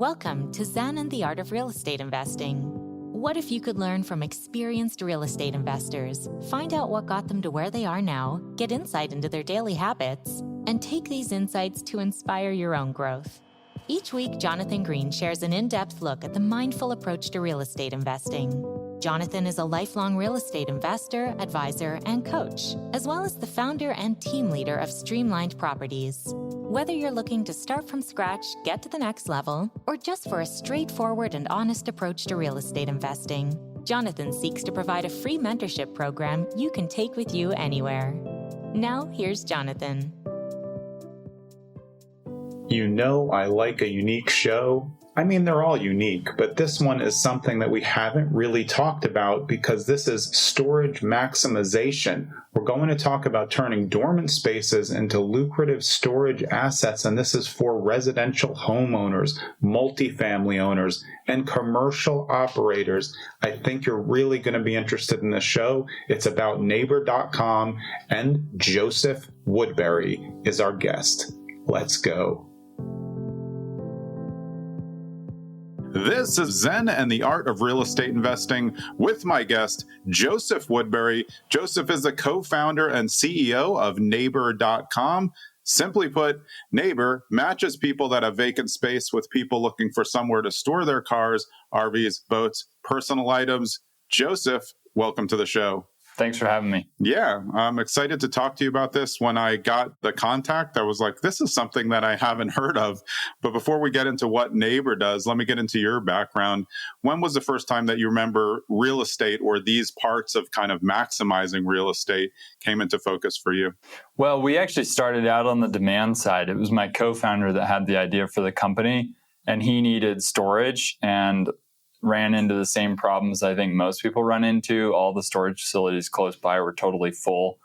Welcome to Zen and the Art of Real Estate Investing. What if you could learn from experienced real estate investors, find out what got them to where they are now, get insight into their daily habits, and take these insights to inspire your own growth? Each week, Jonathan Green shares an in-depth look at the mindful approach to real estate investing. Jonathan is a lifelong real estate investor, advisor, and coach, as well as the founder and team leader of Streamlined Properties. Whether you're looking to start from scratch, get to the next level, or just for a straightforward and honest approach to real estate investing, Jonathan seeks to provide a free mentorship program you can take with you anywhere. Now, here's Jonathan. You know, I like a unique show. I mean, they're all unique, but this one is something that we haven't really talked about because this is storage maximization. We're going to talk about turning dormant spaces into lucrative storage assets, and this is for residential homeowners, multifamily owners, and commercial operators. I think you're really going to be interested in this show. It's about Neighor.com, and Joseph Woodbury is our guest. Let's go. This is Zen and the Art of Real Estate Investing with my guest, Joseph Woodbury. Joseph is the co-founder and CEO of Neighor.com. Simply put, Neighor matches people that have vacant space with people looking for somewhere to store their cars, RVs, boats, personal items. Joseph, welcome to the show. Thanks for having me. Yeah, I'm excited to talk to you about this. When I got the contact, I was like, this is something that I haven't heard of. But before we get into what Neighor does, let me get into your background. When was the first time that you remember real estate or these parts of kind of maximizing real estate came into focus for you? Well, we actually started out on the demand side. It was my co-founder that had the idea for the company, and he needed storage and ran into the same problems I think most people run into. All the storage facilities close by were totally full,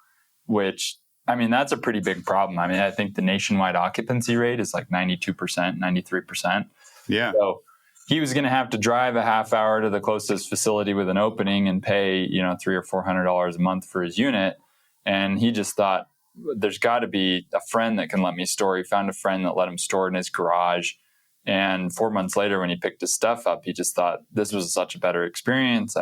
which, I mean, that's a pretty big problem. I mean, I think the nationwide occupancy rate is like 92%, 93%. Yeah. So he was going to have to drive a half hour to the closest facility with an opening and pay, $300 or $400 a month for his unit. And he just thought, there's got to be a friend that can let me store. He found a friend that let him store it in his garage. And 4 months later, when he picked his stuff up, he just thought this was such a better experience.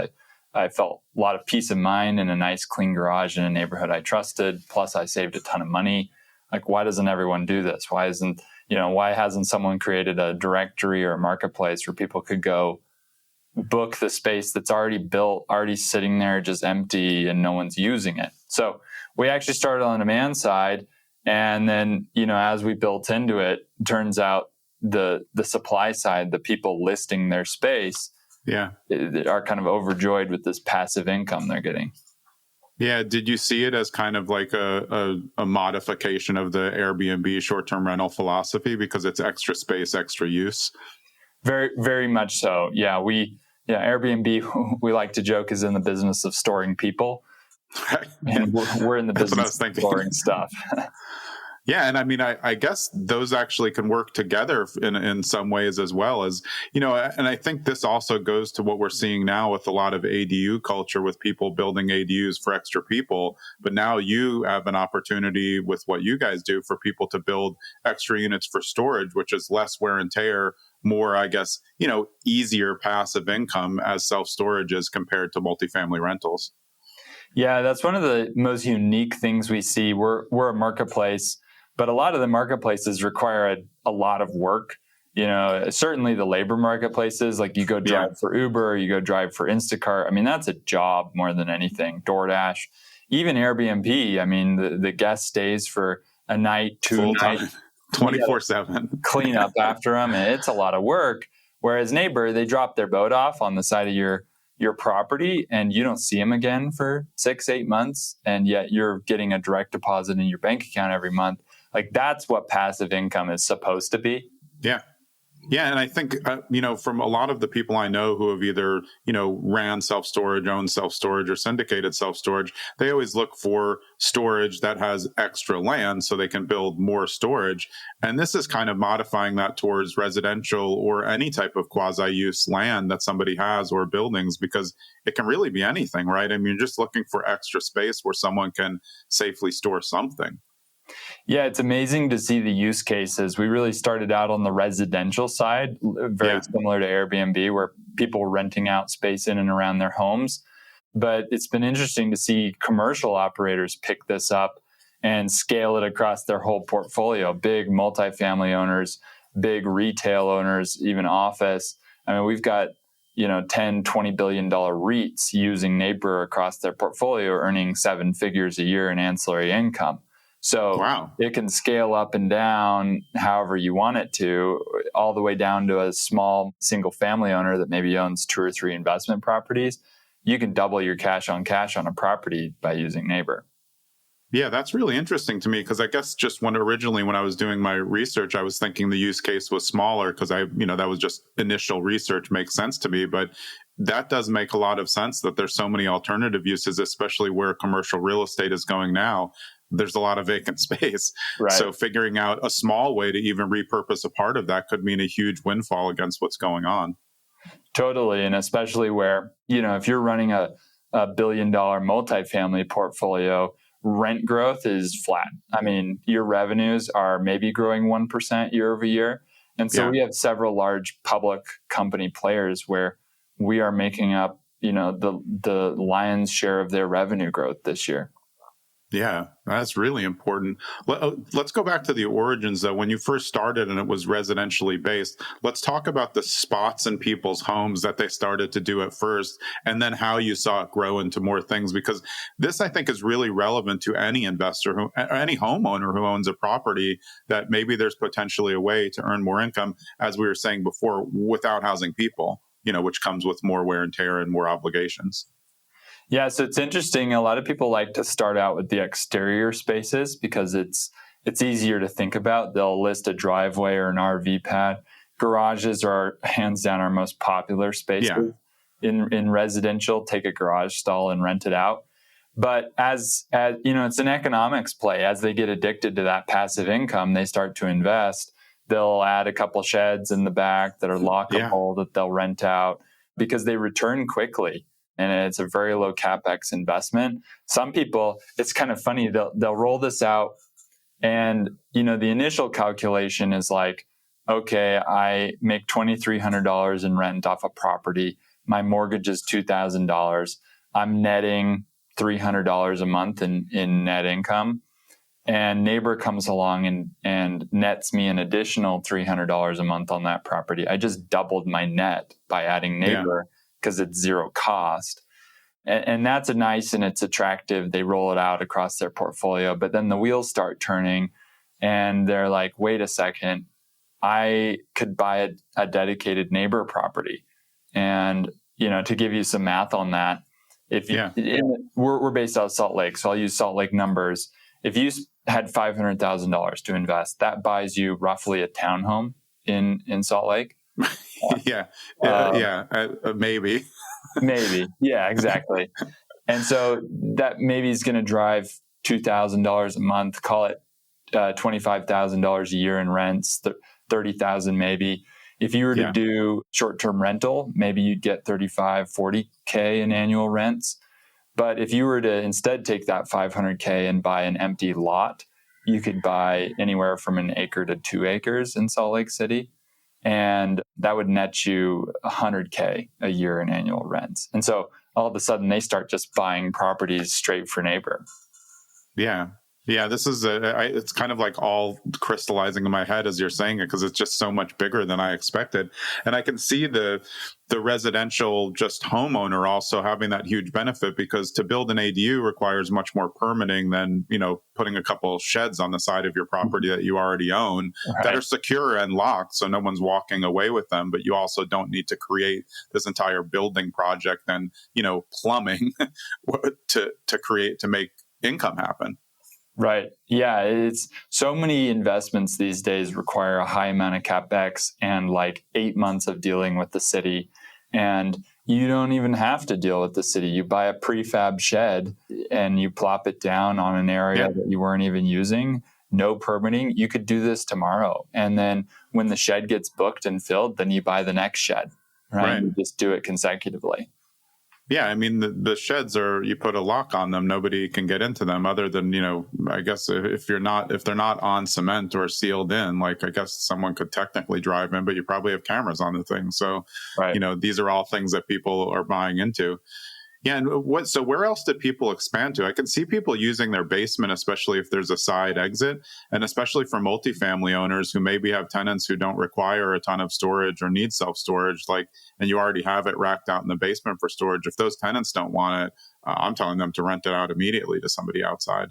I felt a lot of peace of mind in a nice, clean garage in a neighborhood I trusted. Plus, I saved a ton of money. Like, why doesn't everyone do this? Why hasn't someone created a directory or a marketplace where people could go book the space that's already built, already sitting there, just empty, and no one's using it? So we actually started on the demand side. And then, as we built into it, turns out the supply side, the people listing their space, are kind of overjoyed with this passive income they're getting. Yeah. Did you see it as kind of like a modification of the Airbnb short-term rental philosophy because it's extra space, extra use? Very, very much so. Yeah. Airbnb, we like to joke, is in the business of storing people. And we're in the business of storing stuff. Yeah. And I mean, I guess those actually can work together in some ways as well as, and I think this also goes to what we're seeing now with a lot of ADU culture with people building ADUs for extra people. But now you have an opportunity with what you guys do for people to build extra units for storage, which is less wear and tear, more, I guess, easier passive income as self-storage is compared to multifamily rentals. Yeah, that's one of the most unique things we see. We're a marketplace. But a lot of the marketplaces require a lot of work. Certainly the labor marketplaces, like you go drive for Uber, you go drive for Instacart. I mean, that's a job more than anything. DoorDash, even Airbnb. I mean, the guest stays for a night, two nights, 24/7. Clean up after them. And it's a lot of work. Whereas Neighor, they drop their boat off on the side of your property and you don't see them again for 6-8 months. And yet you're getting a direct deposit in your bank account every month. Like, that's what passive income is supposed to be. Yeah. Yeah. And I think, from a lot of the people I know who have either, ran self-storage, owned self-storage, or syndicated self-storage, they always look for storage that has extra land so they can build more storage. And this is kind of modifying that towards residential or any type of quasi-use land that somebody has or buildings, because it can really be anything, right? I mean, you're just looking for extra space where someone can safely store something. Yeah, it's amazing to see the use cases. We really started out on the residential side, very similar to Airbnb, where people were renting out space in and around their homes. But it's been interesting to see commercial operators pick this up and scale it across their whole portfolio. Big multifamily owners, big retail owners, even office. I mean, we've got 10, $20 billion REITs using Neighor across their portfolio, earning 7 figures a year in ancillary income. So It can scale up and down however you want it to, all the way down to a small single family owner that maybe owns 2 or 3 investment properties. You can double your cash on a property by using Neighor. Yeah, that's really interesting to me, because I guess just when I was doing my research, I was thinking the use case was smaller because that was just initial research, makes sense to me. But that does make a lot of sense that there's so many alternative uses, especially where commercial real estate is going now. There's a lot of vacant space. Right. So figuring out a small way to even repurpose a part of that could mean a huge windfall against what's going on. Totally. And especially where, if you're running a $1 billion multifamily portfolio, rent growth is flat. I mean, your revenues are maybe growing 1% year over year. And so we have several large public company players where we are making up, the lion's share of their revenue growth this year. Yeah, that's really important. Let's go back to the origins, though. When you first started and it was residentially based, let's talk about the spots in people's homes that they started to do at first, and then how you saw it grow into more things. Because this, I think, is really relevant to any investor, any homeowner who owns a property, that maybe there's potentially a way to earn more income, as we were saying before, without housing people, which comes with more wear and tear and more obligations. Yeah, so it's interesting. A lot of people like to start out with the exterior spaces because it's easier to think about. They'll list a driveway or an RV pad. Garages are hands down our most popular spaces. In residential. Take a garage stall and rent it out. But as it's an economics play. As they get addicted to that passive income, they start to invest. They'll add a couple sheds in the back that are lockable that they'll rent out because they return quickly. And it's a very low CapEx investment. Some people, it's kind of funny, they'll roll this out and, the initial calculation is like, okay, I make $2,300 in rent off a property. My mortgage is $2,000. I'm netting $300 a month in net income. And Neighor comes along and nets me an additional $300 a month on that property. I just doubled my net by adding Neighor. Because it's zero cost. And that's nice and it's attractive. They roll it out across their portfolio, but then the wheels start turning and they're like, wait a second, I could buy a dedicated Neighor property. And, to give you some math on that, we're based out of Salt Lake, so I'll use Salt Lake numbers. If you had $500,000 to invest, that buys you roughly a townhome in Salt Lake. Maybe. Maybe. Yeah, exactly. And so that maybe is going to drive $2,000 a month, call it $25,000 a year in rents, $30,000 maybe. If you were to do short-term rental, maybe you'd get $35,000, $40,000 in annual rents. But if you were to instead take that $500,000 and buy an empty lot, you could buy anywhere from an acre to 2 acres in Salt Lake City. And that would net you $100,000 a year in annual rents. And so all of a sudden they start just buying properties straight for Neighor. Yeah, this is it's kind of like all crystallizing in my head as you're saying it, because it's just so much bigger than I expected. And I can see the residential just homeowner also having that huge benefit, because to build an ADU requires much more permitting than, putting a couple sheds on the side of your property that you already own that are secure and locked, so no one's walking away with them. But you also don't need to create this entire building project and, plumbing to make income happen. Right. Yeah. It's so many investments these days require a high amount of CapEx and like 8 months of dealing with the city. And you don't even have to deal with the city. You buy a prefab shed and you plop it down on an area that you weren't even using. No permitting. You could do this tomorrow. And then when the shed gets booked and filled, then you buy the next shed. Right. You just do it consecutively. Yeah, I mean the sheds are, you put a lock on them, nobody can get into them other than, I guess if they're not on cement or sealed in, like I guess someone could technically drive in, but you probably have cameras on the thing. So, Right. these are all things that people are buying into. Yeah, and so where else did people expand to? I can see people using their basement, especially if there's a side exit, and especially for multifamily owners who maybe have tenants who don't require a ton of storage or need self-storage, and you already have it racked out in the basement for storage. If those tenants don't want it, I'm telling them to rent it out immediately to somebody outside.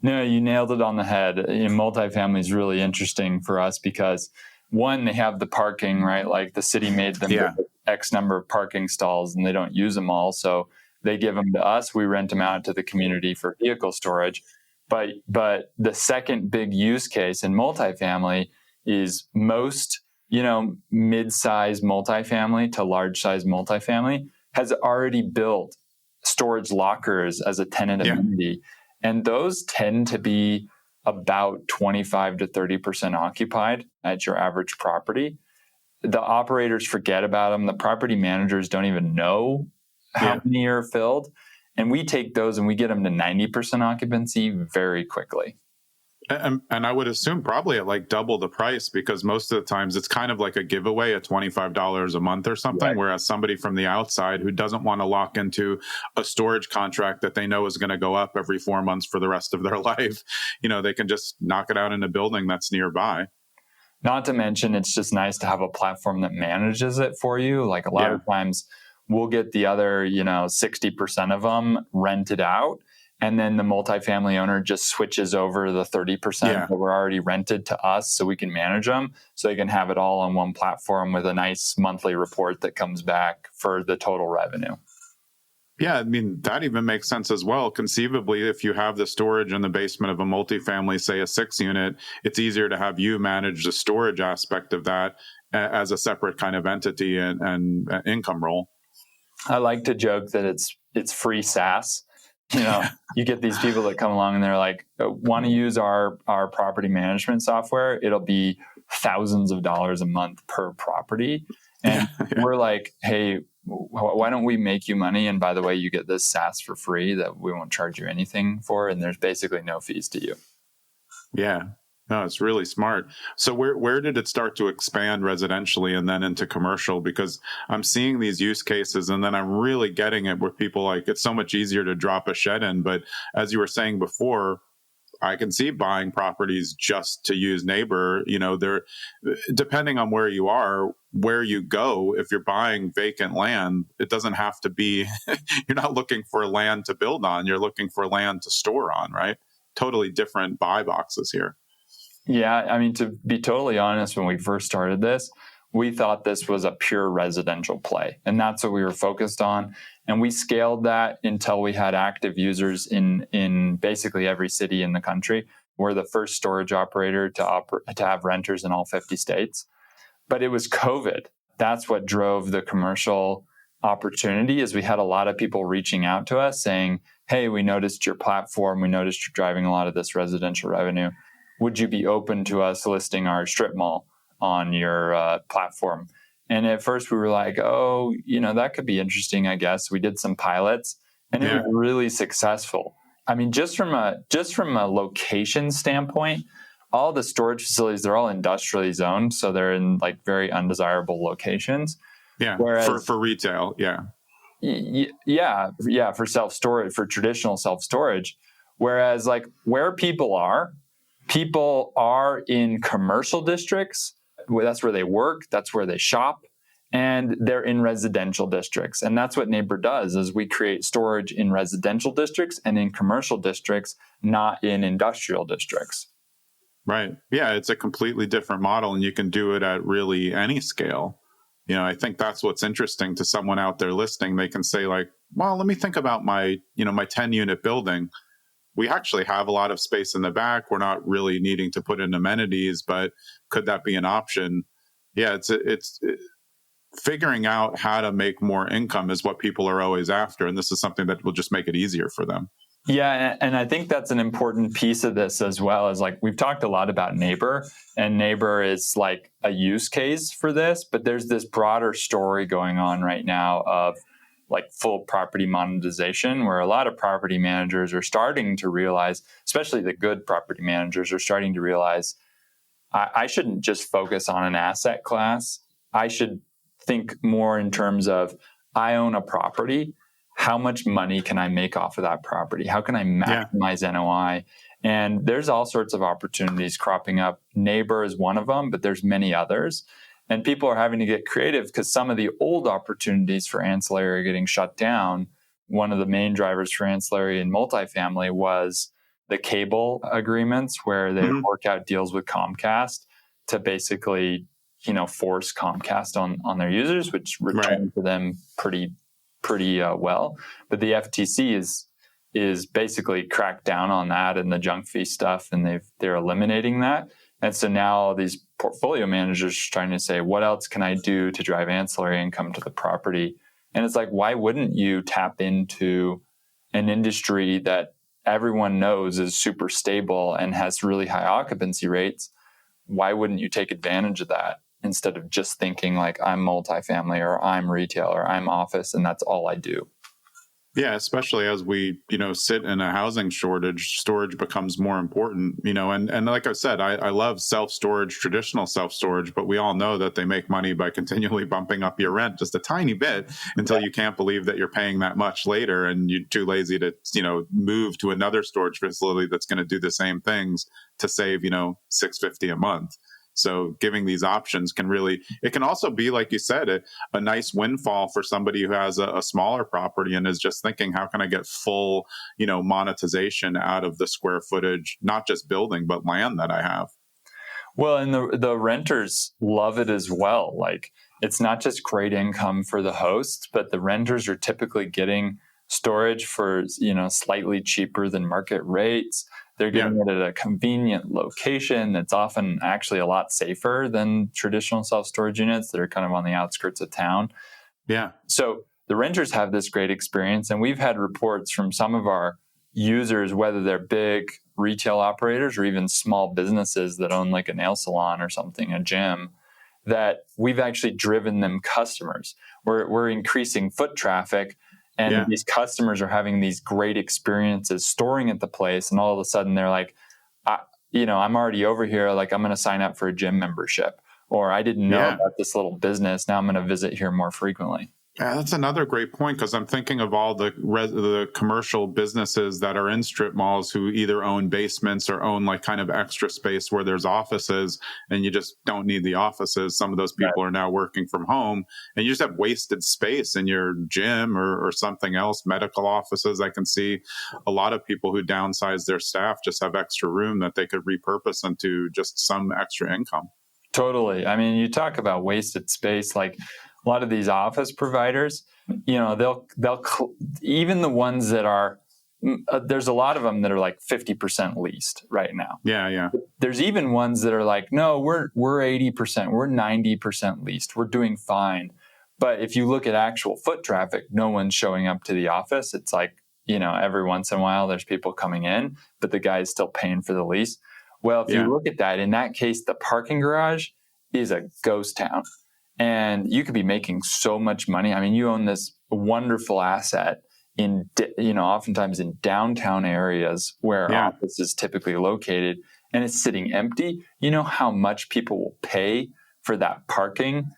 No, you nailed it on the head. Multifamily is really interesting for us because, one, they have the parking, right? Like the city made them X number of parking stalls and they don't use them all. So they give them to us. We rent them out to the community for vehicle storage. But the second big use case in multifamily is most, mid-size multifamily to large-size multifamily has already built storage lockers as a tenant amenity. And those tend to be about 25 to 30% occupied at your average property. The operators forget about them. The property managers don't even know how many are filled. And we take those and we get them to 90% occupancy very quickly. And I would assume probably at like double the price, because most of the times it's kind of like a giveaway at $25 a month or something. Right. Whereas somebody from the outside who doesn't want to lock into a storage contract that they know is going to go up every 4 months for the rest of their life, they can just knock it out in a building that's nearby. Not to mention, it's just nice to have a platform that manages it for you. Like a lot of times we'll get the other, 60% of them rented out. And then the multifamily owner just switches over the 30% that were already rented to us so we can manage them. So they can have it all on one platform with a nice monthly report that comes back for the total revenue. Yeah, I mean, that even makes sense as well. Conceivably, if you have the storage in the basement of a multifamily, say a 6-unit, it's easier to have you manage the storage aspect of that as a separate kind of entity and income role. I like to joke that it's free SaaS. You get these people that come along and they're like, want to use our property management software. It'll be thousands of dollars a month per property. And we're like, hey, why don't we make you money? And by the way, you get this SaaS for free that we won't charge you anything for. And there's basically no fees to you. Yeah. No, it's really smart. So where did it start to expand residentially and then into commercial? Because I'm seeing these use cases and then I'm really getting it where people like, it's so much easier to drop a shed in. But as you were saying before, I can see buying properties just to use Neighor. They're depending on where you are, where you go. If you're buying vacant land, it doesn't have to be, you're not looking for land to build on. You're looking for land to store on, right? Totally different buy boxes here. Yeah, I mean, to be totally honest, when we first started this, we thought this was a pure residential play, and that's what we were focused on. And we scaled that until we had active users in basically every city in the country. We're the first storage operator to have renters in all 50 states. But it was COVID. That's what drove the commercial opportunity, is we had a lot of people reaching out to us saying, hey, we noticed your platform. We noticed you're driving a lot of this residential revenue. Would you be open to us listing our strip mall on your platform? And at first we were like, oh, that could be interesting, I guess. We did some pilots and it was really successful. I mean, just from a location standpoint, all the storage facilities, they're all industrially zoned. So they're in like very undesirable locations. Yeah. Whereas, for retail. Yeah. Yeah. For self-storage, for traditional self-storage. Whereas like where people are in commercial districts. That's where they work. That's where they shop. And they're in residential districts. And that's what Neighor does, is we create storage in residential districts and in commercial districts, not in industrial districts. Right. Yeah, it's a completely different model, and you can do it at really any scale. I think that's what's interesting to someone out there listening. They can say like, well, let me think about my 10-unit building. We actually have a lot of space in the back. We're not really needing to put in amenities, but could that be an option? Yeah, it's figuring out how to make more income is what people are always after. And this is something that will just make it easier for them. Yeah. And I think that's an important piece of this as well, is like, we've talked a lot about Neighor, and Neighor is like a use case for this, but there's this broader story going on right now of like full property monetization, where a lot of property managers are starting to realize, especially the good property managers are starting to realize, I shouldn't just focus on an asset class. I should think more in terms of, I own a property. How much money can I make off of that property? How can I maximize NOI? And there's all sorts of opportunities cropping up. Neighor is one of them, but there's many others. And people are having to get creative because some of the old opportunities for ancillary are getting shut down. One of the main drivers for ancillary in multifamily was the cable agreements, where they work out deals with Comcast to basically, force Comcast on their users, which return to them pretty well. But the FTC is basically cracked down on that and the junk fee stuff, and they're eliminating that. And so now all these portfolio managers are trying to say, what else can I do to drive ancillary income to the property? And it's like, why wouldn't you tap into an industry that everyone knows is super stable and has really high occupancy rates? Why wouldn't you take advantage of that instead of just thinking like, I'm multifamily or I'm retail or I'm office and that's all I do? Yeah, especially as we, sit in a housing shortage, storage becomes more important, and like I said, I love self-storage, traditional self-storage, but we all know that they make money by continually bumping up your rent just a tiny bit until you can't believe that you're paying that much later and you're too lazy to, move to another storage facility that's going to do the same things to save, $650 a month. So giving these options it can also be, like you said, a nice windfall for somebody who has a smaller property and is just thinking, how can I get full, monetization out of the square footage, not just building, but land that I have? Well, and the renters love it as well. Like, it's not just great income for the hosts, but the renters are typically getting storage for, slightly cheaper than market rates. They're getting it at a convenient location that's often actually a lot safer than traditional self-storage units that are kind of on the outskirts of town. Yeah. So the renters have this great experience. And we've had reports from some of our users, whether they're big retail operators or even small businesses that own like a nail salon or something, a gym, that we've actually driven them customers. We're increasing foot traffic. And these customers are having these great experiences storing at the place. And all of a sudden they're like, I'm already over here. Like, I'm going to sign up for a gym membership, or I didn't know about this little business. Now I'm going to visit here more frequently. Yeah, that's another great point, because I'm thinking of all the commercial businesses that are in strip malls who either own basements or own like kind of extra space where there's offices, and you just don't need the offices. Some of those people are now working from home, and you just have wasted space in your gym or something else, medical offices. I can see a lot of people who downsize their staff just have extra room that they could repurpose into just some extra income. Totally. I mean, you talk about wasted space, like a lot of these office providers, they'll even the ones that are, there's a lot of them that are like 50% leased right now. Yeah. There's even ones that are like, no, we're 80%, we're 90% leased, we're doing fine. But if you look at actual foot traffic, no one's showing up to the office. It's like, every once in a while there's people coming in, but the guy is still paying for the lease. Well, if you look at that, in that case, the parking garage is a ghost town. And you could be making so much money. I mean, you own this wonderful asset in, oftentimes in downtown areas where office is typically located, and it's sitting empty. You know how much people will pay for that parking?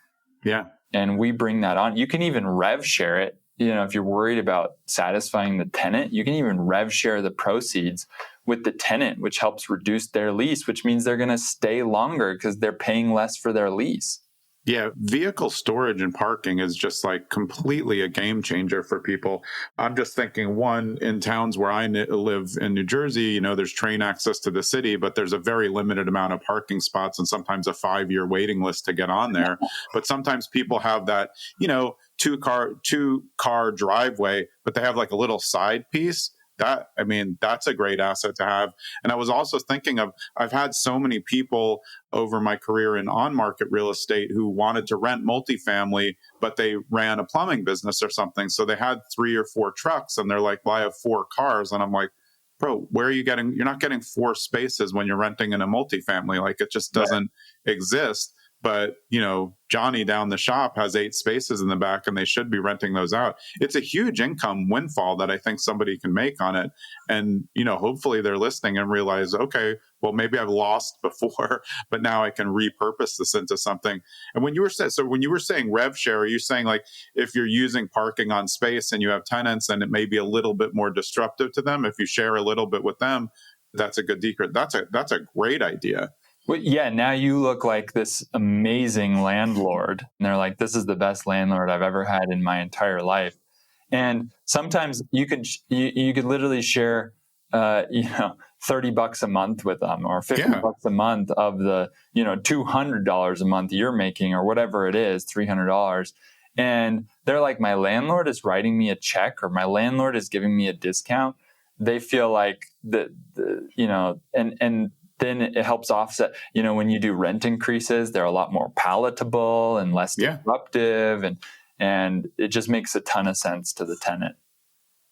Yeah. And we bring that on. You can even rev share it. If you're worried about satisfying the tenant, you can even rev share the proceeds with the tenant, which helps reduce their lease, which means they're going to stay longer because they're paying less for their lease. Yeah, vehicle storage and parking is just like completely a game changer for people. I'm just thinking, one, in towns where I live in New Jersey, there's train access to the city, but there's a very limited amount of parking spots and sometimes a 5-year waiting list to get on there. But sometimes people have that, two car driveway, but they have like a little side piece. That's a great asset to have. And I was also thinking I've had so many people over my career in on-market real estate who wanted to rent multifamily, but they ran a plumbing business or something. So they had 3 or 4 trucks, and they're like, well, I have 4 cars. And I'm like, bro, you're not getting 4 spaces when you're renting in a multifamily. Like, it just doesn't exist. but Johnny down the shop has 8 spaces in the back and they should be renting those out. It's a huge income windfall that I think somebody can make on it. And, hopefully they're listening and realize, okay, well, maybe I've lost before, but now I can repurpose this into something. And when you were saying rev share, are you saying like if you're using parking on space and you have tenants and it may be a little bit more disruptive to them, if you share a little bit with them, that's a good decrease. That's a great idea. Well, yeah, now you look like this amazing landlord. And they're like, this is the best landlord I've ever had in my entire life. And sometimes you could literally share, $30 a month with them, or $50 a month of the, $200 a month you're making, or whatever it is, $300. And they're like, my landlord is writing me a check, or my landlord is giving me a discount. They feel like and then it helps offset, when you do rent increases, they're a lot more palatable and less disruptive, and it just makes a ton of sense to the tenant.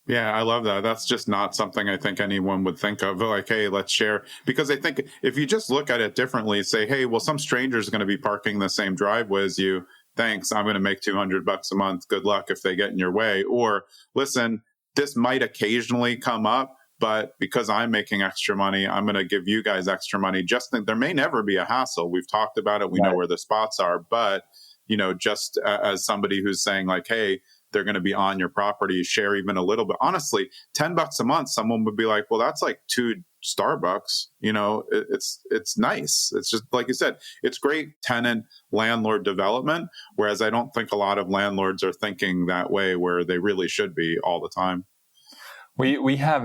Yeah, I love that. That's just not something I think anyone would think of, like, hey, let's share. Because I think if you just look at it differently, say, hey, well, some stranger is going to be parking the same driveway as you. Thanks. I'm going to make $200 a month. Good luck if they get in your way. Or listen, this might occasionally come up, but because I'm making extra money, I'm going to give you guys extra money. Just think there may never be a hassle. We've talked about it. We know where the spots are. But, just as somebody who's saying like, hey, they're going to be on your property, share even a little bit. Honestly, $10 a month, someone would be like, well, that's like 2 Starbucks. It's nice. It's just like you said, it's great tenant landlord development. Whereas I don't think a lot of landlords are thinking that way, where they really should be all the time. We have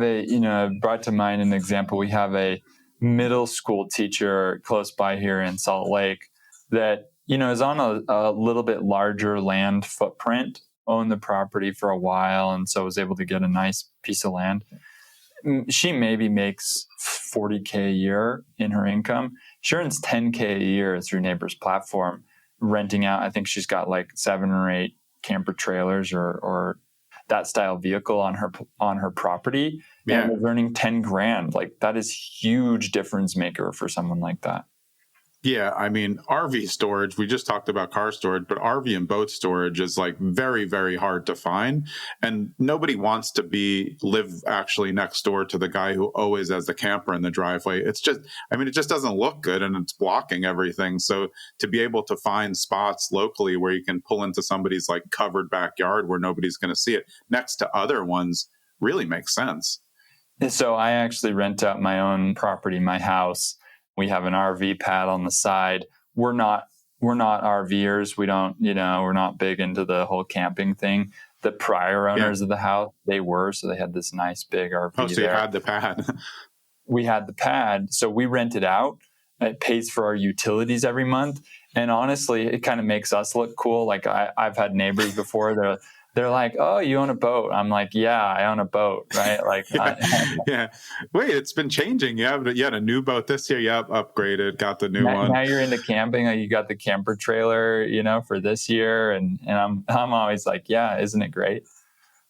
brought to mind an example. We have a middle school teacher close by here in Salt Lake that, is on a little bit larger land footprint, owned the property for a while, and so was able to get a nice piece of land. She maybe makes $40K a year in her income. She earns $10K a year through Neighbor's platform, renting out. I think she's got like 7 or 8 camper trailers or that style vehicle on her property, and is earning 10 grand. Like, that is huge difference maker for someone like that. Yeah, I mean, RV storage, we just talked about car storage, but RV and boat storage is like very, very hard to find. And nobody wants to live actually next door to the guy who always has the camper in the driveway. It just doesn't look good, and it's blocking everything. So to be able to find spots locally where you can pull into somebody's like covered backyard where nobody's going to see it next to other ones really makes sense. And so I actually rent out my own property, my house. We have an RV pad on the side. We're not RVers. We don't, we're not big into the whole camping thing. The prior owners of the house, they were, so they had this nice big RV. Oh, so you had the pad. We had the pad, so we rent it out. It pays for our utilities every month. And honestly, it kind of makes us look cool. Like I've had neighbors before, they're like, oh, you own a boat. I'm like, yeah, I own a boat, right? Like, yeah. Wait, it's been changing. You had a new boat this year. Yep, upgraded, got the new one. Now you're into camping. You got the camper trailer, for this year, and I'm always like, yeah, isn't it great?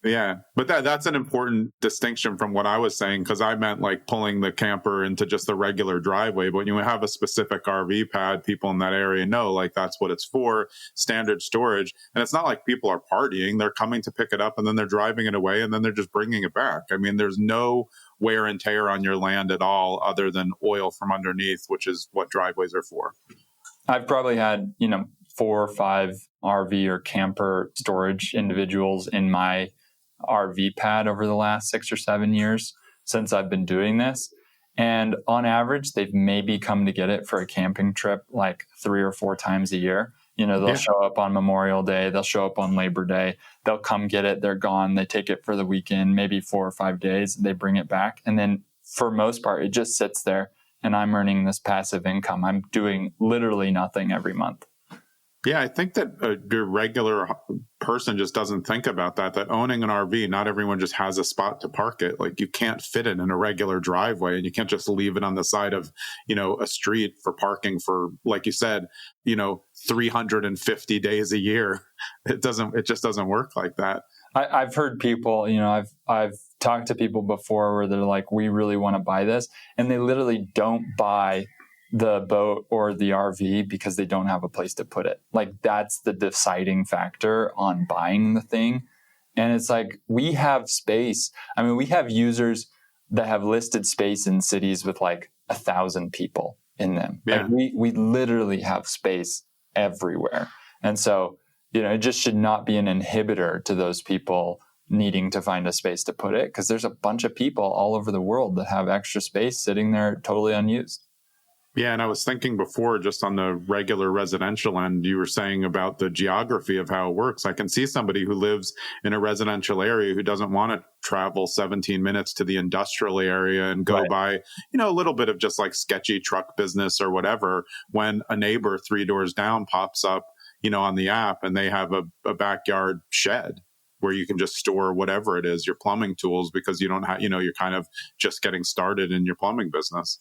Yeah, but that's an important distinction from what I was saying, because I meant like pulling the camper into just the regular driveway. But when you have a specific RV pad, people in that area know like that's what it's for, standard storage. And it's not like people are partying. They're coming to pick it up and then they're driving it away and then they're just bringing it back. I mean, there's no wear and tear on your land at all other than oil from underneath, which is what driveways are for. I've probably had, 4 or 5 RV or camper storage individuals in my RV pad over the last 6 or 7 years since I've been doing this. And on average, they've maybe come to get it for a camping trip like 3 or 4 times a year. They'll show up on Memorial Day. They'll show up on Labor Day. They'll come get it. They're gone. They take it for the weekend, maybe 4 or 5 days. They bring it back. And then for most part, it just sits there and I'm earning this passive income. I'm doing literally nothing every month. Yeah, I think that your regular person just doesn't think about that owning an RV, not everyone just has a spot to park it. Like, you can't fit it in a regular driveway, and you can't just leave it on the side of, a street for parking for, like you said, 350 days a year. It just doesn't work like that. I've heard people, I've talked to people before where they're like, we really want to buy this. And they literally don't buy the boat or the RV because they don't have a place to put it. Like that's the deciding factor on buying the thing. And it's like, we have space. I mean, we have users that have listed space in cities with like 1,000 people in them. Yeah. Like we literally have space everywhere. And so, it just should not be an inhibitor to those people needing to find a space to put it, because there's a bunch of people all over the world that have extra space sitting there totally unused. Yeah, and I was thinking before, just on the regular residential end, you were saying about the geography of how it works. I can see somebody who lives in a residential area who doesn't want to travel 17 minutes to the industrial area and go buy, a little bit of just like sketchy truck business or whatever, when a neighbor 3 doors down pops up, on the app, and they have a backyard shed where you can just store whatever it is, your plumbing tools, because you don't have, you're kind of just getting started in your plumbing business.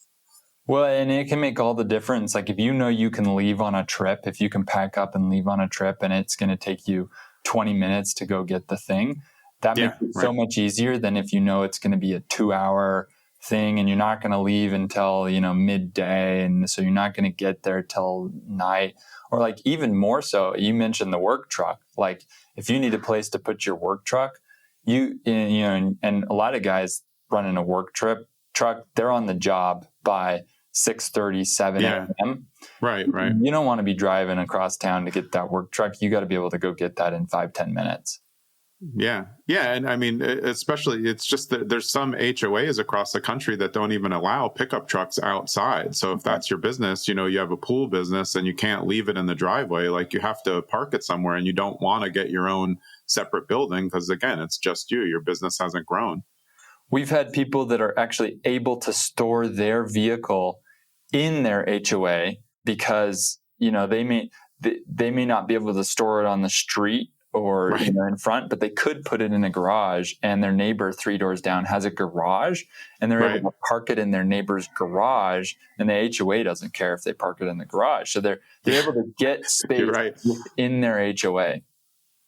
Well, and it can make all the difference. Like if you can leave on a trip, if you can pack up and leave on a trip and it's going to take you 20 minutes to go get the thing, that makes it so much easier than if it's going to be a 2-hour thing and you're not going to leave until, midday. And so you're not going to get there till night. Or like even more so, you mentioned the work truck. Like if you need a place to put your work truck, and a lot of guys running a work truck, they're on the job by 6:30, 7 a.m. Right. You don't want to be driving across town to get that work truck. You got to be able to go get that in 5-10 minutes. Yeah. And I mean, especially, it's just that there's some HOAs across the country that don't even allow pickup trucks outside. So if that's your business, you have a pool business and you can't leave it in the driveway, like you have to park it somewhere, and you don't want to get your own separate building because, again, it's just your business hasn't grown. We've had people that are actually able to store their vehicle in their HOA because, they may not be able to store it on the street or in front, but they could put it in a garage, and their neighbor 3 doors down has a garage, and they're able to park it in their neighbor's garage, and the HOA doesn't care if they park it in the garage. So they're able to get space in their HOA.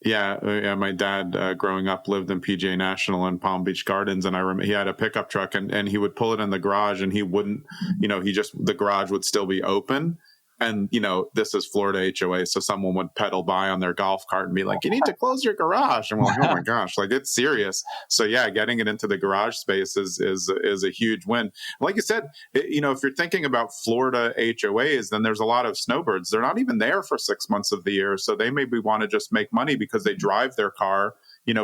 Yeah. My dad, growing up, lived in PJ National in Palm Beach Gardens, and I remember he had a pickup truck, and he would pull it in the garage, and he wouldn't, the garage would still be open. And, this is Florida HOA. So someone would pedal by on their golf cart and be like, you need to close your garage. And we're like, oh my gosh, like it's serious. So yeah, getting it into the garage space is a huge win. Like you said, if you're thinking about Florida HOAs, then there's a lot of snowbirds. They're not even there for 6 months of the year. So they maybe want to just make money because they drive their car,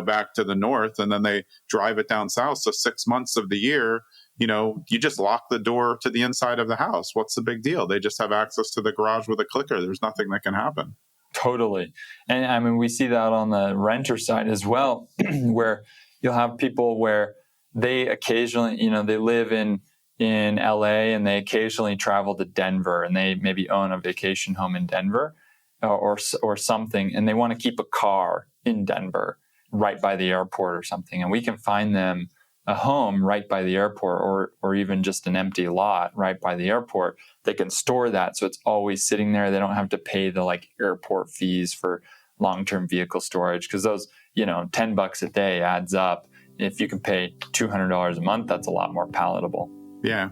back to the north, and then they drive it down south. So 6 months of the year, you just lock the door to the inside of the house. What's the big deal? They just have access to the garage with a clicker. There's nothing that can happen. Totally. And I mean, we see that on the renter side as well, where you'll have people where they occasionally, they live in LA and they occasionally travel to Denver, and they maybe own a vacation home in Denver or something. And they want to keep a car in Denver right by the airport or something. And we can find them a home right by the airport, or even just an empty lot right by the airport. They can store that, so it's always sitting there. They don't have to pay the airport fees for long-term vehicle storage, because those, $10 a day adds up. If you can pay $200 a month, that's a lot more palatable. Yeah.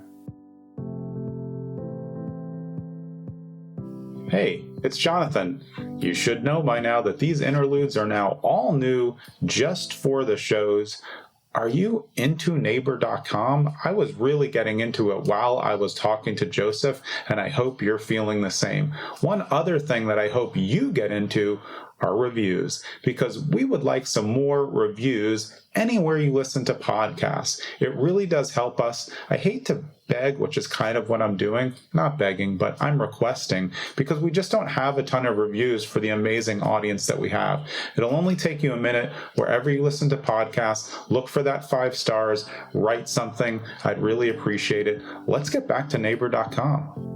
Hey, it's Jonathan. You should know by now that these interludes are now all new just for the shows. Are you into Neighor.com? I was really getting into it while I was talking to Joseph, and I hope you're feeling the same. One other thing that I hope you get into are reviews, because we would like some more reviews anywhere you listen to podcasts. It really does help us. I hate to beg, which is kind of what I'm doing. Not begging, but I'm requesting, because we just don't have a ton of reviews for the amazing audience that we have. It'll only take you a minute wherever you listen to podcasts. Look for that 5 stars, write something. I'd really appreciate it. Let's get back to Neighor.com.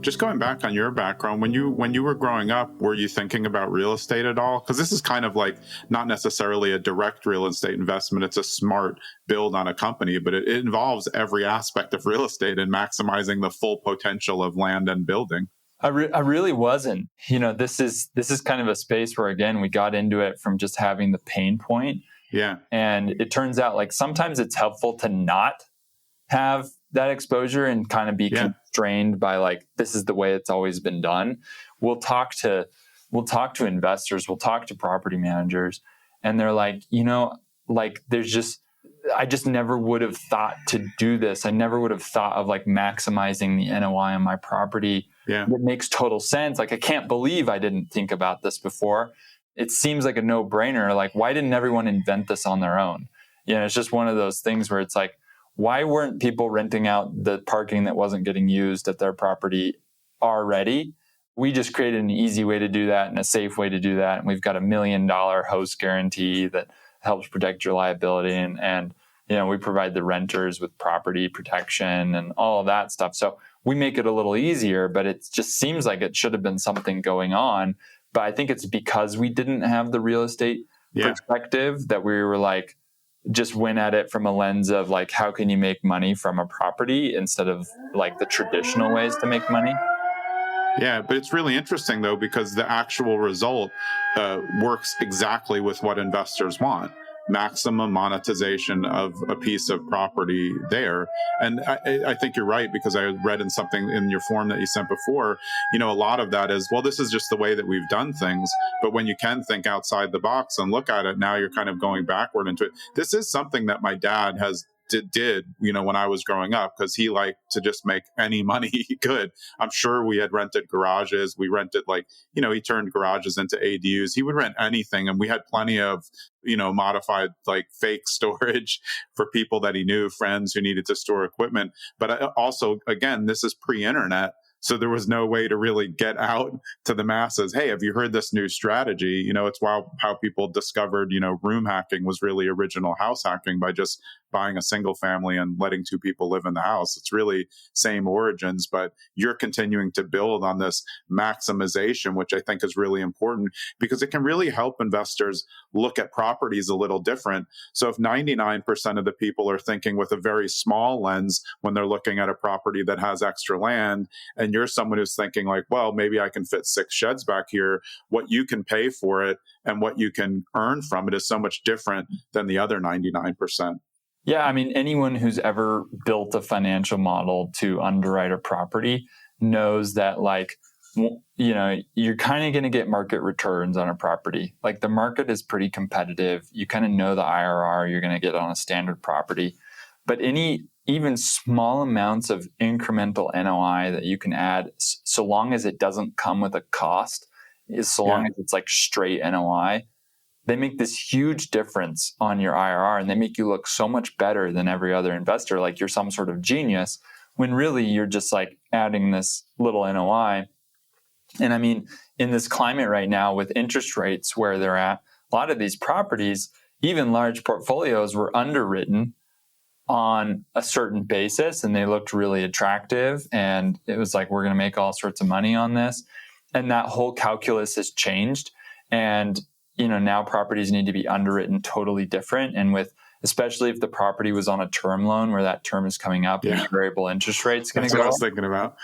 Just going back on your background, when you were growing up, were you thinking about real estate at all? Because this is kind of like not necessarily a direct real estate investment. It's a smart build on a company, but it involves every aspect of real estate and maximizing the full potential of land and building. I really wasn't. This is kind of a space where, again, we got into it from just having the pain point. Yeah. And it turns out sometimes it's helpful to not have that exposure and kind of be constrained by like, this is the way it's always been done, we'll talk to investors, we'll talk to property managers, and they're like, like I just never would have thought to do this. I never would have thought of like maximizing the NOI on my property. Yeah. It makes total sense. Like, I can't believe I didn't think about this before. It seems like a no-brainer. Like, why didn't everyone invent this on their own? It's just one of those things where it's like, why weren't people renting out the parking that wasn't getting used at their property already? We just created an easy way to do that and a safe way to do that. And we've got $1 million host guarantee that helps protect your liability. And we provide the renters with property protection and all of that stuff. So we make it a little easier, but it just seems like it should have been something going on. But I think it's because we didn't have the real estate perspective that we were like, just went at it from a lens of like, how can you make money from a property instead of like the traditional ways to make money. Yeah, but it's really interesting, though, because the actual result works exactly with what investors want. Maximum monetization of a piece of property there. And I think you're right, because I read in something in your form that you sent before, a lot of that is, well, this is just the way that we've done things. But when you can think outside the box and look at it, now you're kind of going backward into it. This is something that my dad did when I was growing up, because he liked to just make any money he could. I'm sure we had rented garages. We rented he turned garages into ADUs. He would rent anything. And we had plenty of, modified like fake storage for people that he knew, friends who needed to store equipment. But also, again, this is pre-internet. So there was no way to really get out to the masses. Hey, have you heard this new strategy? It's how people discovered, room hacking was really original house hacking by just buying a single family and letting two people live in the house. It's really same origins, but you're continuing to build on this maximization, which I think is really important because it can really help investors look at properties a little different. So if 99% of the people are thinking with a very small lens when they're looking at a property that has extra land, and you're someone who's thinking like, well, maybe I can fit 6 sheds back here, what you can pay for it and what you can earn from it is so much different than the other 99%. Yeah, I mean, anyone who's ever built a financial model to underwrite a property knows that, you're kind of going to get market returns on a property. Like, the market is pretty competitive. You kind of know the IRR you're going to get on a standard property. But even small amounts of incremental NOI that you can add, so long as it doesn't come with a cost, long as it's like straight NOI, they make this huge difference on your IRR, and they make you look so much better than every other investor. Like you're some sort of genius, when really you're just like adding this little NOI. And I mean, in this climate right now with interest rates where they're at, a lot of these properties, even large portfolios, were underwritten on a certain basis and they looked really attractive. And it was like, we're going to make all sorts of money on this. And that whole calculus has changed. And now properties need to be underwritten totally different. And especially if the property was on a term loan where that term is coming up and variable interest rates going to go. That's what I was thinking about.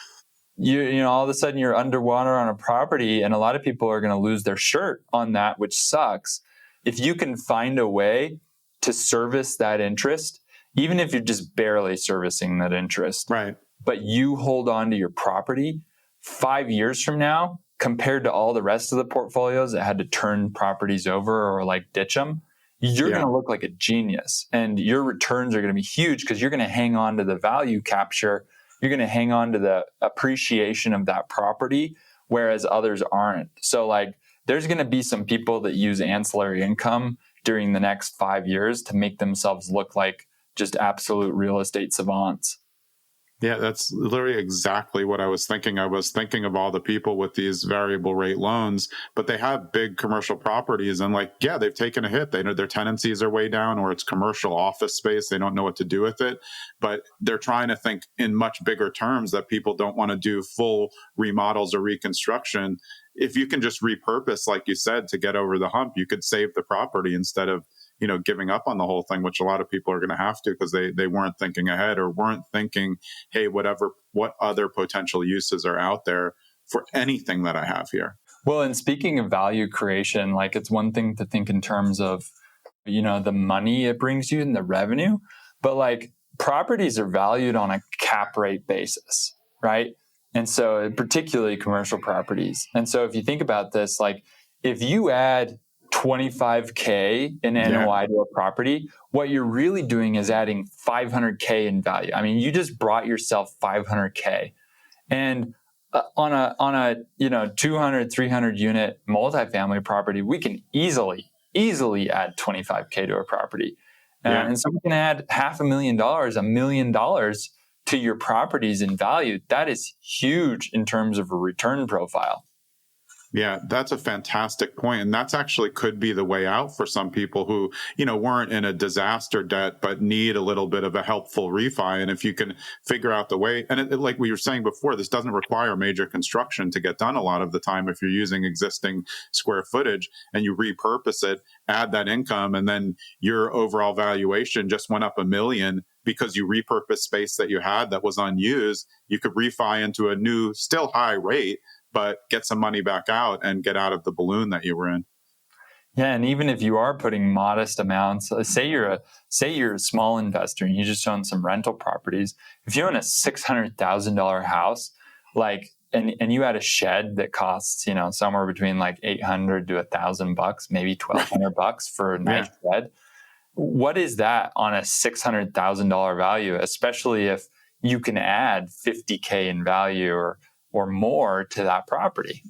All of a sudden you're underwater on a property, and a lot of people are going to lose their shirt on that, which sucks. If you can find a way to service that interest, even if you're just barely servicing that interest, right? But you hold on to your property 5 years from now, compared to all the rest of the portfolios that had to turn properties over or like ditch them, you're going to look like a genius, and your returns are going to be huge because you're going to hang on to the value capture. You're going to hang on to the appreciation of that property, whereas others aren't. So there's going to be some people that use ancillary income during the next 5 years to make themselves look like just absolute real estate savants. Yeah, that's literally exactly what I was thinking. I was thinking of all the people with these variable rate loans, but they have big commercial properties and they've taken a hit. They know their tenancies are way down, or it's commercial office space. They don't know what to do with it, but they're trying to think in much bigger terms that people don't want to do full remodels or reconstruction. If you can just repurpose, like you said, to get over the hump, you could save the property instead of giving up on the whole thing, which a lot of people are going to have to because they weren't thinking ahead or weren't thinking, hey, what other potential uses are out there for anything that I have here. Well, and speaking of value creation, it's one thing to think in terms of, the money it brings you and the revenue, but properties are valued on a cap rate basis, right? And so particularly commercial properties. And so if you think about this, like if you add 25K in NOI to a property, what you're really doing is adding 500K in value. I mean, you just brought yourself 500K. And on a 200, 300 unit multifamily property, we can easily add 25K to a property. And so we can add $500,000, $1 million to your properties in value. That is huge in terms of a return profile. Yeah, that's a fantastic point. And that's actually could be the way out for some people who, weren't in a disaster debt, but need a little bit of a helpful refi. And if you can figure out the way, and like we were saying before, this doesn't require major construction to get done a lot of the time. If you're using existing square footage and you repurpose it, add that income, and then your overall valuation just went up $1 million because you repurposed space that you had that was unused, you could refi into a new, still high rate, but get some money back out and get out of the balloon that you were in. Yeah, and even if you are putting modest amounts, say you're a small investor and you just own some rental properties. If you own a $600,000 house, and you had a shed that costs somewhere between like $800 to $1,000, maybe $1,200 for a nice shed. What is that on a $600,000 value? Especially if you can add 50K in value or more to that property.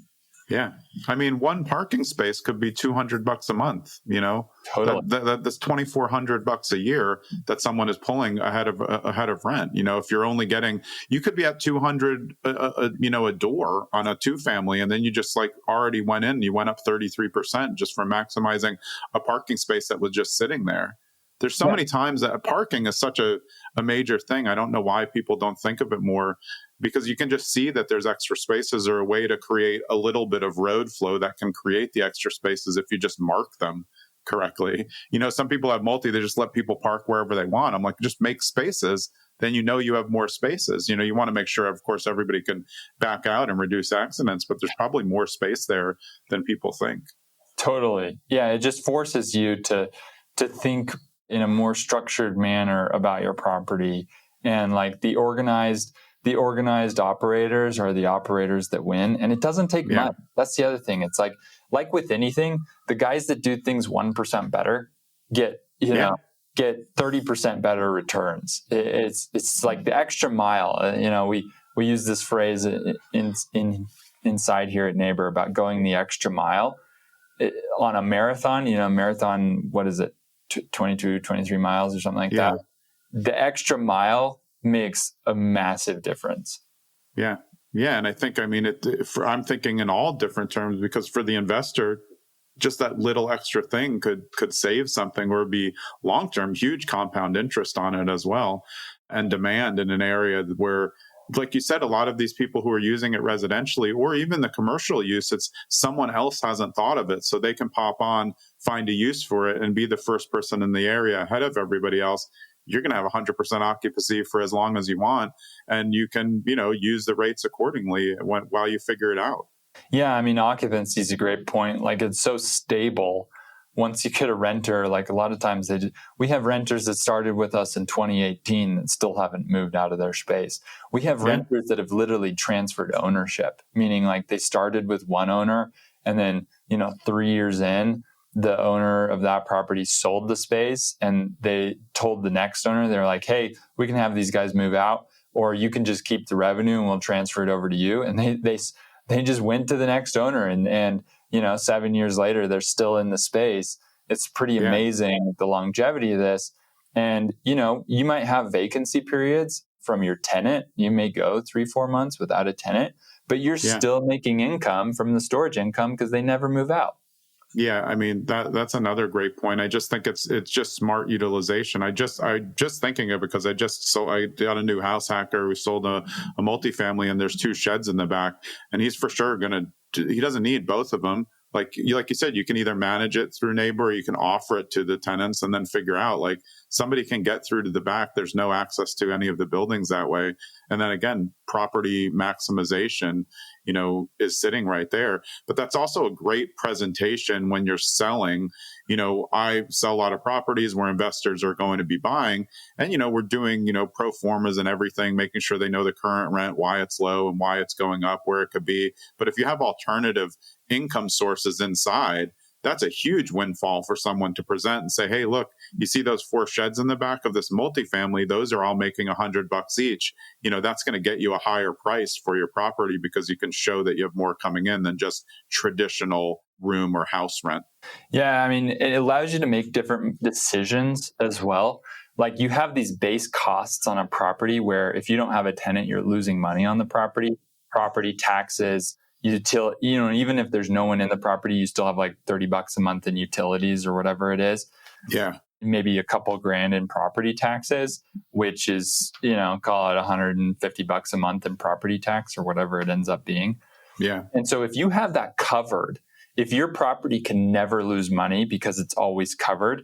Yeah. I mean, one parking space could be $200 a month, Totally. That's $2,400 a year that someone is pulling ahead of rent. If you're only getting, you could be at 200, a door on a 2-family, and then you just already went in, you went up 33% just for maximizing a parking space that was just sitting there. There's so many times that parking is such a major thing. I don't know why people don't think of it more, because you can just see that there's extra spaces or a way to create a little bit of road flow that can create the extra spaces if you just mark them correctly. Some people have they just let people park wherever they want. I'm like, just make spaces. Then you have more spaces. You want to make sure, of course, everybody can back out and reduce accidents, but there's probably more space there than people think. Totally. Yeah, it just forces you to think in a more structured manner about your property, and the organized operators are the operators that win, and it doesn't take much. That's the other thing. It's like with anything, the guys that do things 1% better get 30% better returns. It's like the extra mile. We use this phrase inside here at Neighor about going the extra mile on a marathon. What is it? 22, 23 miles or something like that. The extra mile makes a massive difference. Yeah. And I think, I'm thinking in all different terms, because for the investor, just that little extra thing could save something or be long-term huge compound interest on it as well. And demand in an area where, like you said, a lot of these people who are using it residentially or even the commercial use, it's someone else hasn't thought of it. So they can pop on, find a use for it, and be the first person in the area ahead of everybody else. You're going to have 100% occupancy for as long as you want. And you can, use the rates accordingly while you figure it out. Yeah. Occupancy is a great point. It's so stable. Once you get a renter, a lot of times we have renters that started with us in 2018 that still haven't moved out of their space. We have renters that have literally transferred ownership, meaning they started with one owner, and then, 3 years in, the owner of that property sold the space, and they told the next owner, they're like, hey, we can have these guys move out, or you can just keep the revenue and we'll transfer it over to you. And they just went to the next owner, and 7 years later, they're still in the space. It's pretty amazing, the longevity of this. And, you might have vacancy periods from your tenant. You may go 3-4 months without a tenant, but you're still making income from the storage income because they never move out. Yeah, that's another great point. I just think it's just smart utilization. I just thinking of it because I got a new house hacker who sold a multifamily, and there's 2 sheds in the back, and he's for sure he doesn't need both of them. Like you said, you can either manage it through Neighor, or you can offer it to the tenants and then figure out somebody can get through to the back. There's no access to any of the buildings that way. And then again, property maximization, is sitting right there. But that's also a great presentation when you're selling. I sell a lot of properties where investors are going to be buying, and, we're doing, pro formas and everything, making sure they know the current rent, why it's low and why it's going up, where it could be. But if you have alternative income sources inside, that's a huge windfall for someone to present and say, hey, look, you see those 4 sheds in the back of this multifamily, those are all making $100 each. That's going to get you a higher price for your property because you can show that you have more coming in than just traditional room or house rent. Yeah, I mean, it allows you to make different decisions as well. Like, you have these base costs on a property where if you don't have a tenant, you're losing money on the property taxes, even if there's no one in the property, you still have like $30 a month in utilities or whatever it is. Yeah. Maybe a couple grand in property taxes, which is, call it $150 a month in property tax or whatever it ends up being. Yeah. And so if you have that covered, if your property can never lose money because it's always covered,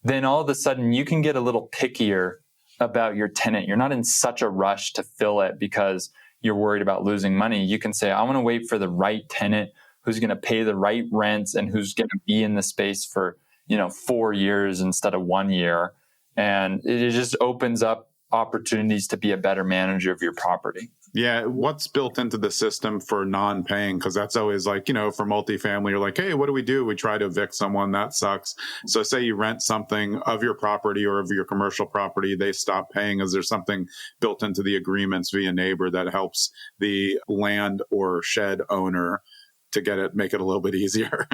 then all of a sudden you can get a little pickier about your tenant. You're not in such a rush to fill it because you're worried about losing money. You can say, I want to wait for the right tenant who's going to pay the right rents and who's going to be in the space for, 4 years instead of 1 year. And it just opens up opportunities to be a better manager of your property. Yeah. What's built into the system for non-paying? Because that's always like, for multifamily, you're like, hey, what do? We try to evict someone. That sucks. So say you rent something of your property or of your commercial property, they stop paying. Is there something built into the agreements via Neighbor that helps the land or shed owner to make it a little bit easier?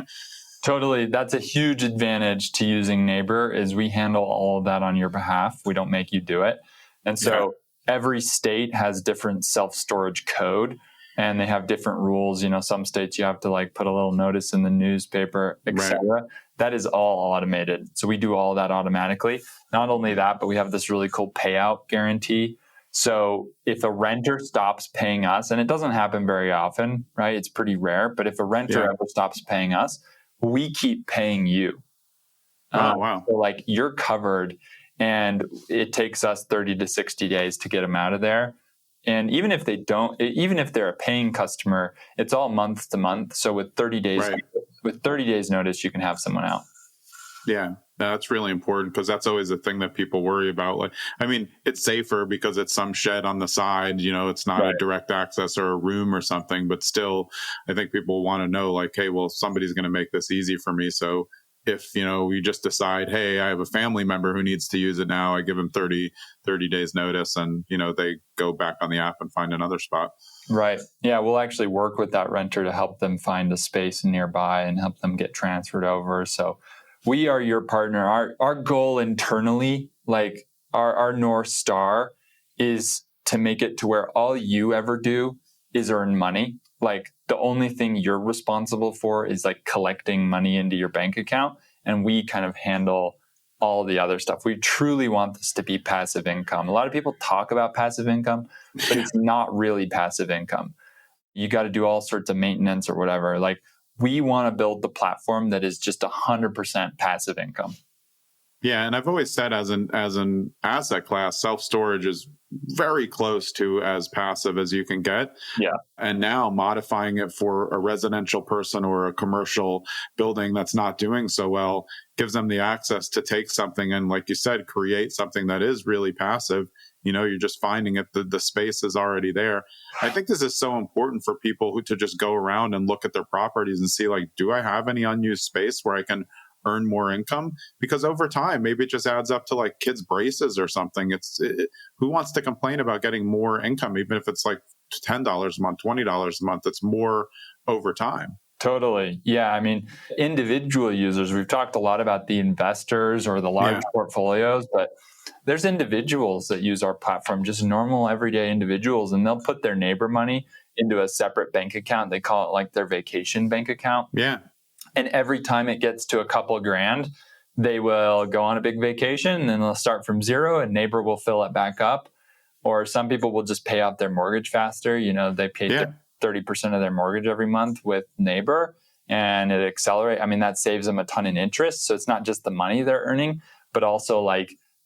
Totally. That's a huge advantage to using Neighbor is we handle all of that on your behalf. We don't make you do it. And so every state has different self-storage code and they have different rules. Some states you have to put a little notice in the newspaper, etc. Right. That is all automated. So we do all that automatically. Not only that, but we have this really cool payout guarantee. So if a renter stops paying us, and it doesn't happen very often, right? It's pretty rare. But if a renter ever stops paying us, we keep paying you. Oh, wow. So you're covered, and it takes us 30 to 60 days to get them out of there. And even if they're a paying customer, it's all month to month. So with 30 days notice, you can have someone out. Yeah, that's really important because that's always the thing that people worry about. It's safer because it's some shed on the side, it's not a direct access or a room or something, but still, I think people want to know hey, well, somebody's going to make this easy for me. So if, we just decide, hey, I have a family member who needs to use it now, I give them 30 days notice and, they go back on the app and find another spot. Right. Yeah. We'll actually work with that renter to help them find a space nearby and help them get transferred over. So we are your partner. Our goal internally, our North Star, is to make it to where all you ever do is earn money. The only thing you're responsible for is collecting money into your bank account. And we kind of handle all the other stuff. We truly want this to be passive income. A lot of people talk about passive income, but it's not really passive income. You got to do all sorts of maintenance or whatever. We want to build the platform that is just 100% passive income. Yeah, and I've always said as an asset class, self-storage is very close to as passive as you can get. Yeah. And now modifying it for a residential person or a commercial building that's not doing so well gives them the access to take something and, like you said, create something that is really passive. You're just finding it. The space is already there. I think this is so important for people to just go around and look at their properties and see, do I have any unused space where I can earn more income? Because over time, maybe it just adds up to kids' braces or something. Who wants to complain about getting more income, even if it's $10 a month, $20 a month? It's more over time. Totally. Yeah. Individual users, we've talked a lot about the investors or the large portfolios, but there's individuals that use our platform, just normal everyday individuals, and they'll put their Neighbor money into a separate bank account. They call it their vacation bank account. Yeah. And every time it gets to a couple grand, they will go on a big vacation and then they'll start from zero and Neighbor will fill it back up. Or some people will just pay off their mortgage faster. They pay 30% of their mortgage every month with Neighbor and it accelerates. That saves them a ton in interest. So it's not just the money they're earning, but also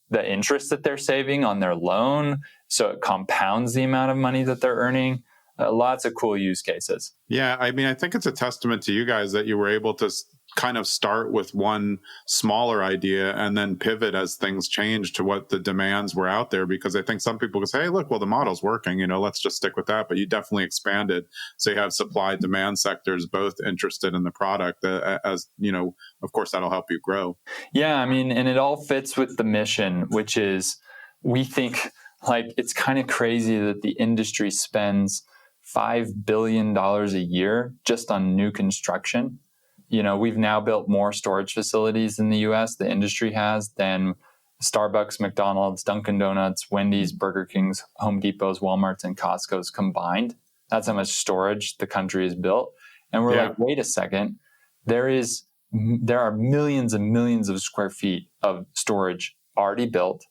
the interest that they're saving on their loan. So it compounds the amount of money that they're earning. lots of cool use cases. Yeah, I mean, I think it's a testament to you guys that you were able to kind of start with one smaller idea and then pivot as things change to what the demands were out there. Because I think some people can say, hey, look, well, the model's working, let's just stick with that. But you definitely expanded. So you have supply demand sectors both interested in the product as, of course, that'll help you grow. Yeah, I mean, and it all fits with the mission, which is we think like it's kind of crazy that the industry spends $5 billion a year just on new construction. We've now built more storage facilities in the US, the industry has, than Starbucks, McDonald's, Dunkin' Donuts, Wendy's, Burger King's, Home Depot's, Walmart's, and Costco's combined. That's how much storage the country has built. And we're like, wait a second, there are millions and millions of square feet of storage already built,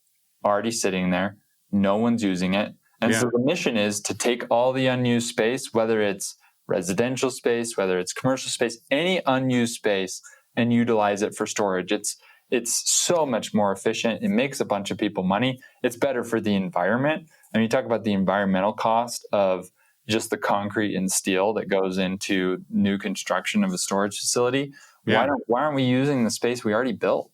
already sitting there. No one's using it. And so the mission is to take all the unused space, whether it's residential space, whether it's commercial space, any unused space, and utilize it for storage. It's so much more efficient. It makes a bunch of people money. It's better for the environment. And you talk about the environmental cost of just the concrete and steel that goes into new construction of a storage facility. Why aren't we using the space we already built?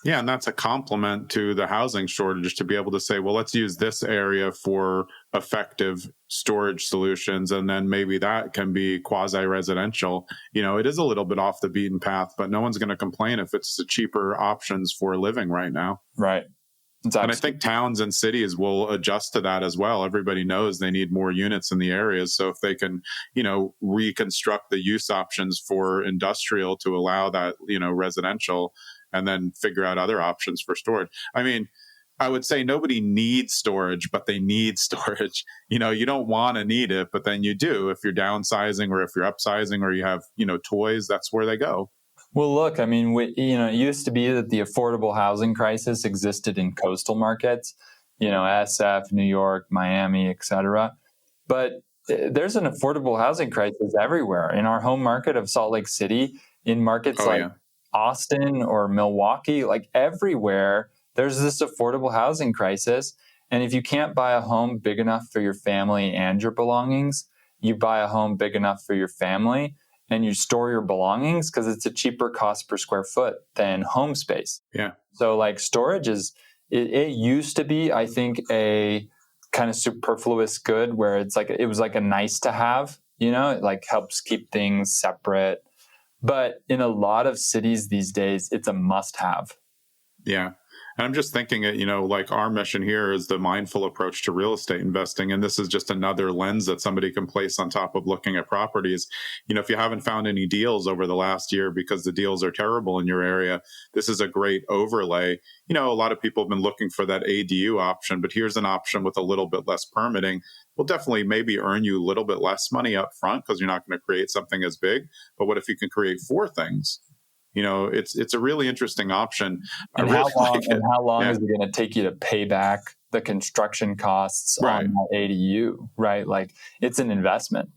Yeah, and that's a compliment to the housing shortage to be able to say, well, let's use this area for effective storage solutions, and then maybe that can be quasi-residential. It is a little bit off the beaten path, but no one's going to complain if it's the cheaper options for living right now. Right. Exactly. And I think towns and cities will adjust to that as well. Everybody knows they need more units in the areas. So if they can, reconstruct the use options for industrial to allow that, residential, and then figure out other options for storage. I mean, I would say nobody needs storage, but they need storage. You don't want to need it, but then you do. If you're downsizing or if you're upsizing or you have, toys, that's where they go. Well, look, I mean, it used to be that the affordable housing crisis existed in coastal markets, SF, New York, Miami, et cetera. But there's an affordable housing crisis everywhere. In our home market of Salt Lake City, in markets Austin or Milwaukee, like everywhere, there's this affordable housing crisis. And if you can't buy a home big enough for your family and your belongings, you buy a home big enough for your family and you store your belongings because it's a cheaper cost per square foot than home space. Yeah. So like storage it used to be, I think, a kind of superfluous good where it was like a nice to have, it like helps keep things separate. But in a lot of cities these days, it's a must have. Yeah. And I'm just thinking, like our mission here is the mindful approach to real estate investing. And this is just another lens that somebody can place on top of looking at properties. If you haven't found any deals over the last year because the deals are terrible in your area, this is a great overlay. A lot of people have been looking for that ADU option, but here's an option with a little bit less permitting. Will definitely maybe earn you a little bit less money up front because you're not going to create something as big. But what if you can create 4 things? It's a really interesting option. And how long is it going to take you to pay back the construction costs on that ADU, right? Like it's an investment.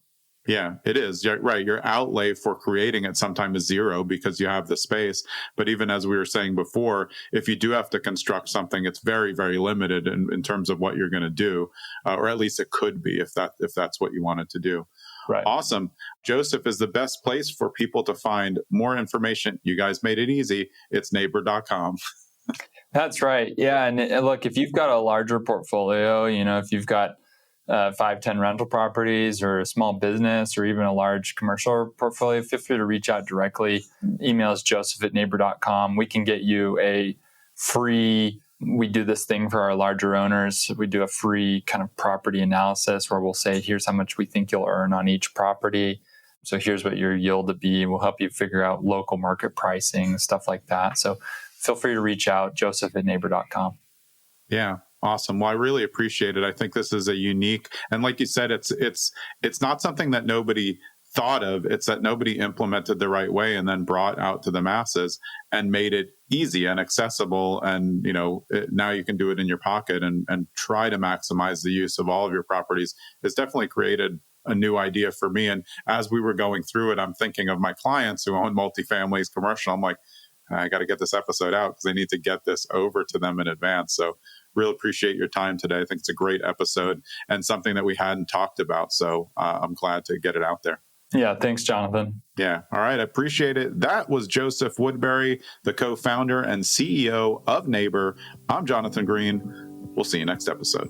Yeah, it is. Right. Your outlay for creating it sometimes is zero because you have the space. But even as we were saying before, if you do have to construct something, it's very, very limited in terms of what you're going to do, or at least it could be if that's what you wanted to do. Right. Awesome. Joseph is the best place for people to find more information. You guys made it easy. It's Neighor.com. That's right. Yeah. And look, if you've got a larger portfolio, if you've got 5-10 rental properties or a small business or even a large commercial portfolio, feel free to reach out directly. Email is joseph@neighor.com. We can get you we do this thing for our larger owners. We do a free kind of property analysis where we'll say, here's how much we think you'll earn on each property. So here's what your yield to be. We'll help you figure out local market pricing, stuff like that. So feel free to reach out, joseph@neighor.com. Yeah. Awesome. Well, I really appreciate it. I think this is a unique, and like you said, it's not something that nobody thought of. It's that nobody implemented the right way and then brought out to the masses and made it easy and accessible. And, now you can do it in your pocket and try to maximize the use of all of your properties. It's definitely created a new idea for me. And as we were going through it, I'm thinking of my clients who own multifamilies, commercial. I'm like, I got to get this episode out because I need to get this over to them in advance. So really appreciate your time today. I think it's a great episode and something that we hadn't talked about. So I'm glad to get it out there. Yeah, thanks, Jonathan. Yeah. All right. I appreciate it. That was Joseph Woodbury, the co-founder and CEO of Neighor. I'm Jonathan Green. We'll see you next episode.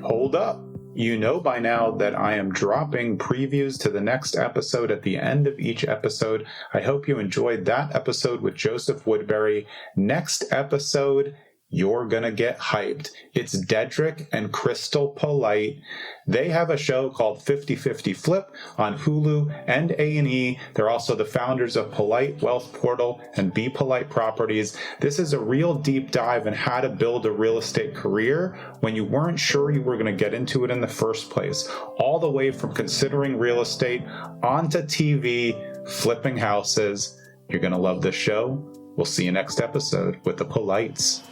Hold up. You know by now that I am dropping previews to the next episode at the end of each episode. I hope you enjoyed that episode with Joseph Woodbury. Next episode, you're gonna get hyped. It's Dedrick and Crystal Polite. They have a show called 50/50 Flip on Hulu and A&E. They're also the founders of Polite Wealth Portal and Be Polite Properties. This is a real deep dive in how to build a real estate career when you weren't sure you were going to get into it in the first place. All the way from considering real estate onto TV, flipping houses. You're going to love this show. We'll see you next episode with the Polites.